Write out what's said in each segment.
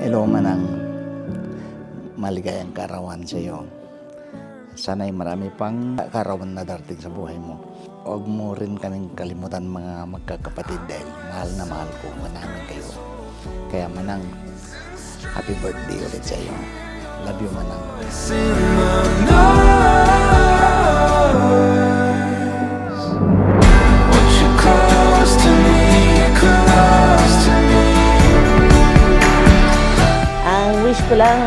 Hello manang maligayang kaarawan sa iyo. Sana'y marami pang kaarawan na darating sa buhay mo. Huwag mo rin kaming kalimutan mga magkakapatid dahil mahal na mahal ko namin kayo. Kaya manang, happy birthday ulit sa iyo. Love you manang. Wish ko lang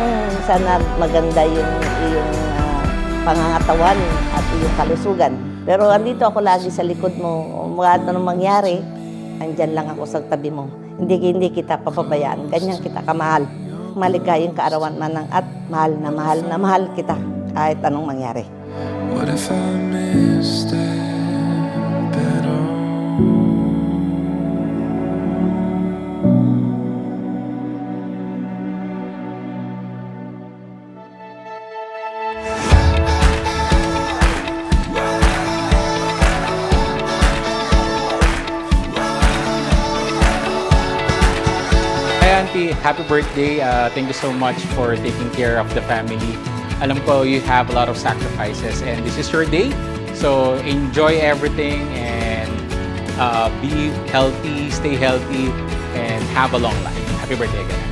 sana maganda yung iyong pangangatawan at iyong kalusugan. Pero andito ako lagi sa likod mo. Kahit anong mangyari, andyan lang ako sa tabi mo. Hindi kita papabayaan. Ganyan kita kamahal. Maligayang kaarawan manang at mahal na mahal kita kahit anong mangyari. What if I missed it better? Auntie, happy birthday. Thank you so much for taking care of the family. Alam ko you have a lot of sacrifices and this is your day. So enjoy everything and be healthy, stay healthy, and have a long life. Happy birthday again.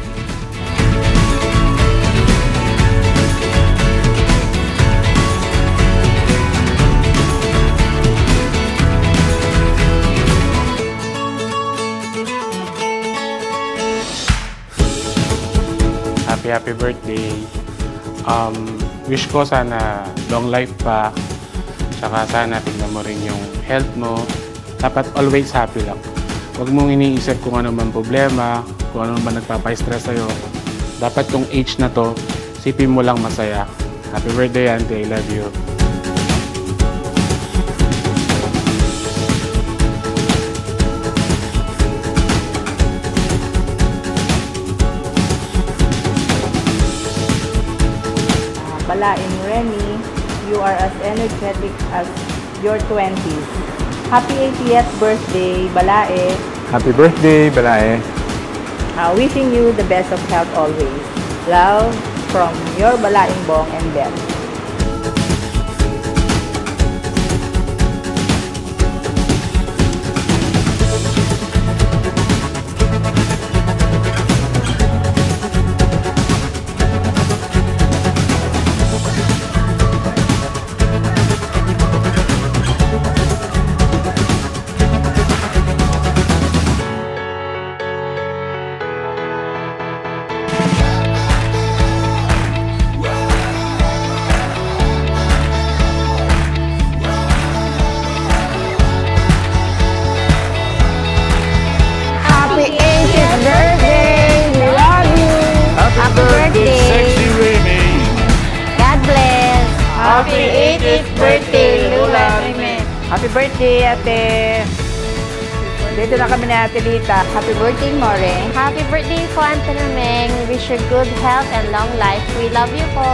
Happy birthday. Wish ko sana long life pa. Tsaka sana tignan mo rin yung health mo. Dapat always happy lang. Huwag mong iniisip kung ano man problema, kung ano man nagpapa-stress sa'yo. Dapat yung age na to, sipin mo lang masaya. Happy birthday, Auntie. I love you. Balaeng Remy, you are as energetic as your 20s. Happy 80th birthday, Balae. Happy birthday, Balae. Wishing you the best of health always. Love from your Balaeng Bong and Beth. Happy 80th birthday, Lula Rime. Happy birthday, Ate. Dito na kami na Ate Lita. Happy birthday, More. Happy birthday po, Ate Rameng. Wish you good health and long life. We love you po.